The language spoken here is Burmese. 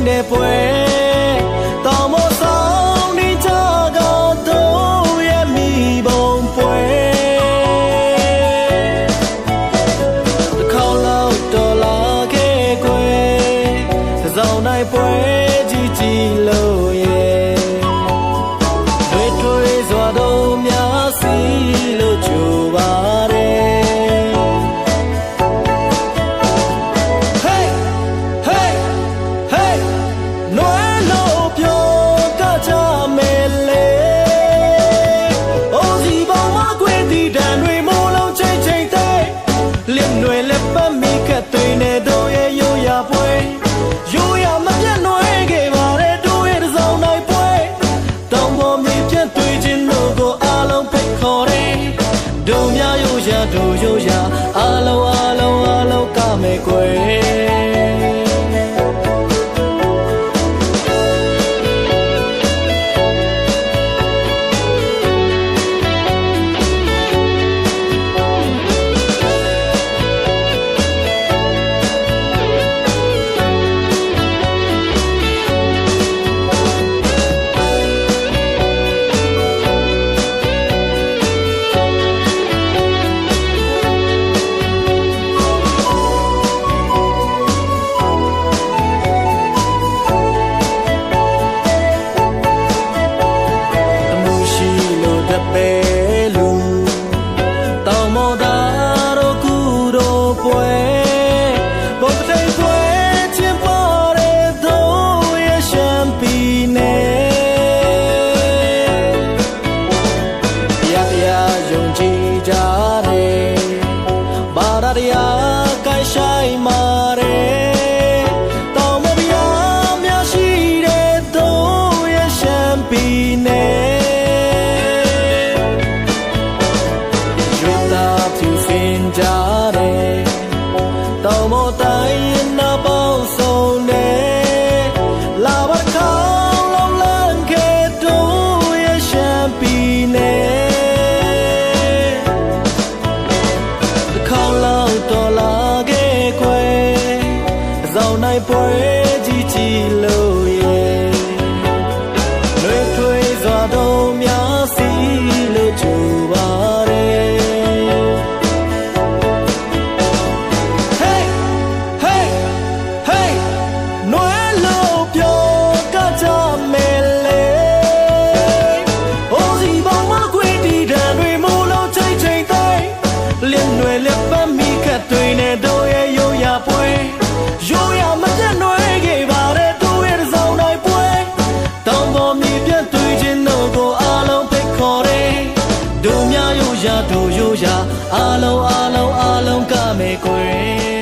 နေပွဲတောင်ပေါ်ဆောင်နေကြကတော့ရဲ့မိဘုံပွဲတစ်ခေါက်လောက်တော်လာခဲ့ကွယ်စောင်းနိုင်ပွဲကြီးကြီးလို့ရဲ့တွေးထွေးစွာတော့များစီလို့ကြိုပါတယ်တို့ရိုးရာအလုံးကမဲ့ကွယ်နိုင်ပွဲကြီးကြီးလို့ရဲ့လွေထွေးစွာတော့များစီလို့ကြိုပါတယ်Hey hey hey နွယ်လို့ပြောကကြမယ်လေအိုးစီပေါင်းမခွေတီတန်တွေမိုးလုံးချိန်ချိန်တိုင်းလင်းနွယ်လက်ပတ်မိခတ်တွေနဲ့တော့ရဲ့ရိုးရာပွဲရိုးရာမပြတ်နွယ်ခဲ့ပါတဲ့တို့ရဲ့ဆောင်တိုင်းပွဲတောင်ပေါ်မြေပြတ်တွေ့ခြင်းတို့ကိုအားလုံးဖိတ်ခေါ်တယ်တို့များရိုးရာတို့ရိုးရာအားလုံးကမဲ့ကွယ်